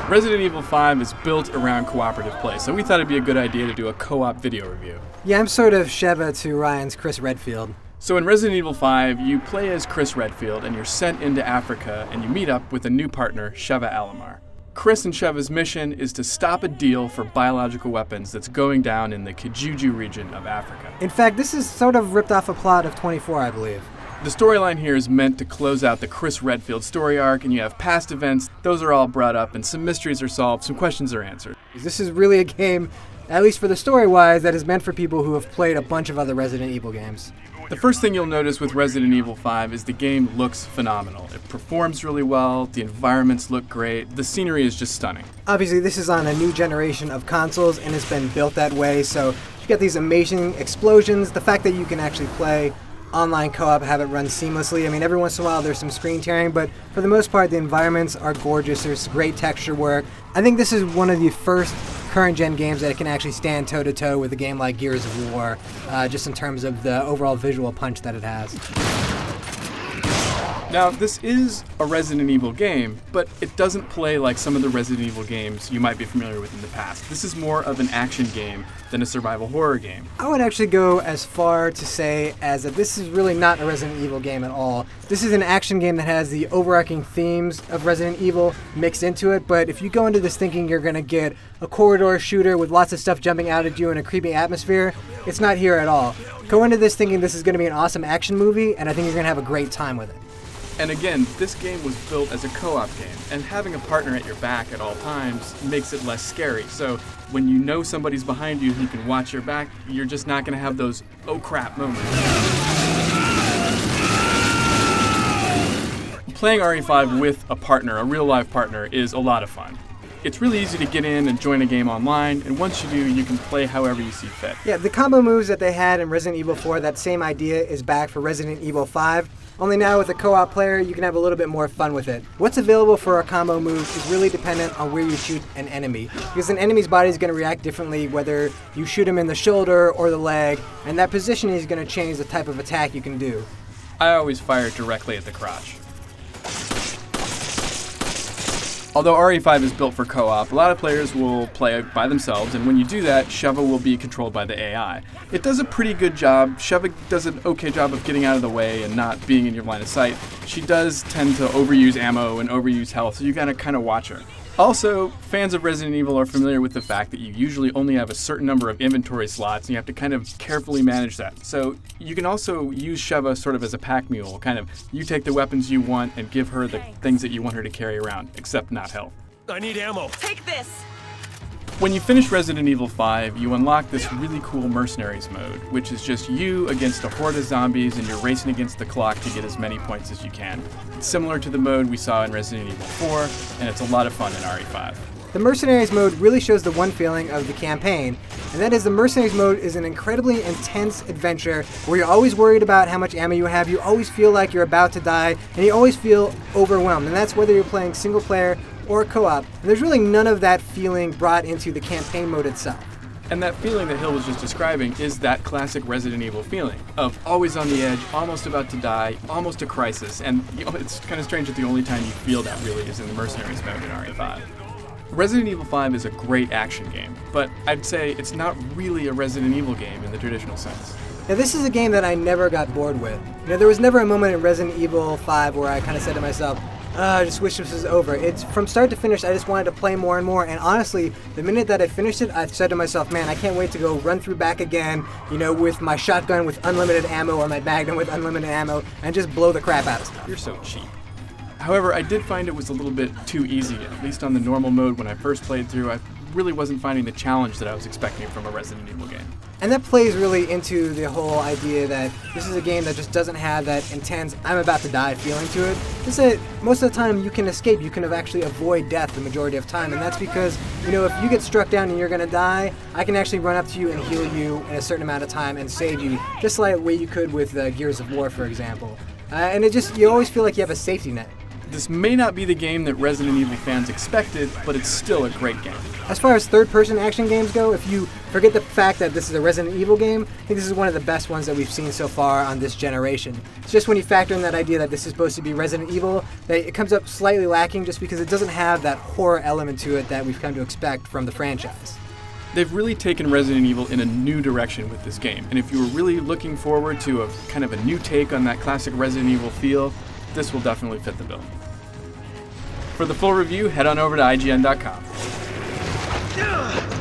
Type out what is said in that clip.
Resident Evil 5 is built around cooperative play, so we thought it'd be a good idea to do a co-op video review. Yeah, I'm sort of Sheva to Ryan's Chris Redfield. So in Resident Evil 5, you play as Chris Redfield and you're sent into Africa and you meet up with a new partner, Sheva Alomar. Chris and Sheva's mission is to stop a deal for biological weapons that's going down in the Kijuju region of Africa. In fact, this is sort of ripped off a plot of 24, I believe. The storyline here is meant to close out the Chris Redfield story arc, and you have past events, those are all brought up, and some mysteries are solved, some questions are answered. This is really a game, at least for the story-wise, that is meant for people who have played a bunch of other Resident Evil games. The first thing you'll notice with Resident Evil 5 is the game looks phenomenal. It performs really well, the environments look great, the scenery is just stunning. Obviously, this is on a new generation of consoles, and it's been built that way, so you get these amazing explosions, the fact that you can actually play online co-op, have it run seamlessly. I mean, every once in a while there's some screen tearing, but for the most part the environments are gorgeous. There's great texture work. I think this is one of the first current gen games that can actually stand toe-to-toe with a game like Gears of War, just in terms of the overall visual punch that it has. Now, this is a Resident Evil game, but it doesn't play like some of the Resident Evil games you might be familiar with in the past. This is more of an action game than a survival horror game. I would actually go as far to say as that this is really not a Resident Evil game at all. This is an action game that has the overarching themes of Resident Evil mixed into it, but if you go into this thinking you're going to get a corridor shooter with lots of stuff jumping out at you in a creepy atmosphere, it's not here at all. Go into this thinking this is going to be an awesome action movie, and I think you're going to have a great time with it. And again, this game was built as a co-op game, and having a partner at your back at all times makes it less scary. So when you know somebody's behind you who can watch your back, you're just not going to have those oh crap moments. Playing RE5 with a partner, a real live partner, is a lot of fun. It's really easy to get in and join a game online, and once you do, you can play however you see fit. Yeah, the combo moves that they had in Resident Evil 4, that same idea is back for Resident Evil 5. Only now with a co-op player, you can have a little bit more fun with it. What's available for a combo move is really dependent on where you shoot an enemy, because an enemy's body is going to react differently whether you shoot him in the shoulder or the leg, and that positioning is going to change the type of attack you can do. I always fire directly at the crotch. Although RE5 is built for co-op, a lot of players will play by themselves, and when you do that, Sheva will be controlled by the AI. It does a pretty good job. Sheva does an okay job of getting out of the way and not being in your line of sight. She does tend to overuse ammo and overuse health, so you gotta kind of watch her. Also, fans of Resident Evil are familiar with the fact that you usually only have a certain number of inventory slots, and you have to kind of carefully manage that. So you can also use Sheva sort of as a pack mule, kind of you take the weapons you want and give her the things that you want her to carry around, except not health. I need ammo. Take this! When you finish Resident Evil 5, you unlock this really cool Mercenaries mode, which is just you against a horde of zombies and you're racing against the clock to get as many points as you can. It's similar to the mode we saw in Resident Evil 4, and it's a lot of fun in RE5. The Mercenaries mode really shows the one feeling of the campaign, and that is the Mercenaries mode is an incredibly intense adventure where you're always worried about how much ammo you have, you always feel like you're about to die, and you always feel overwhelmed, and that's whether you're playing single player or co-op. And there's really none of that feeling brought into the campaign mode itself. And that feeling that Hill was just describing is that classic Resident Evil feeling of always on the edge, almost about to die, almost a crisis, and it's kind of strange that the only time you feel that really is in the Mercenaries mode in RE5. Resident Evil 5 is a great action game, but I'd say it's not really a Resident Evil game in the traditional sense. Now this is a game that I never got bored with. There was never a moment in Resident Evil 5 where I kind of said to myself, I just wish this was over. It's from start to finish, I just wanted to play more and more, and honestly, the minute that I finished it, I said to myself, man, I can't wait to go run through back again, with my shotgun with unlimited ammo or my Magnum with unlimited ammo, and just blow the crap out of stuff. You're so cheap. However, I did find it was a little bit too easy, at least on the normal mode when I first played through. I really wasn't finding the challenge that I was expecting from a Resident Evil game. And that plays really into the whole idea that this is a game that just doesn't have that intense, I'm about to die feeling to it. Just that most of the time you can escape, you can actually avoid death the majority of time, and that's because, if you get struck down and you're gonna die, I can actually run up to you and heal you in a certain amount of time and save you, just like the way you could with Gears of War, for example. And you always feel like you have a safety net. This may not be the game that Resident Evil fans expected, but it's still a great game. As far as third-person action games go, if you Forget the fact that this is a Resident Evil game. I think this is one of the best ones that we've seen so far on this generation. It's just when you factor in that idea that this is supposed to be Resident Evil, that it comes up slightly lacking just because it doesn't have that horror element to it that we've come to expect from the franchise. They've really taken Resident Evil in a new direction with this game, and if you were really looking forward to a kind of a new take on that classic Resident Evil feel, this will definitely fit the bill. For the full review, head on over to IGN.com.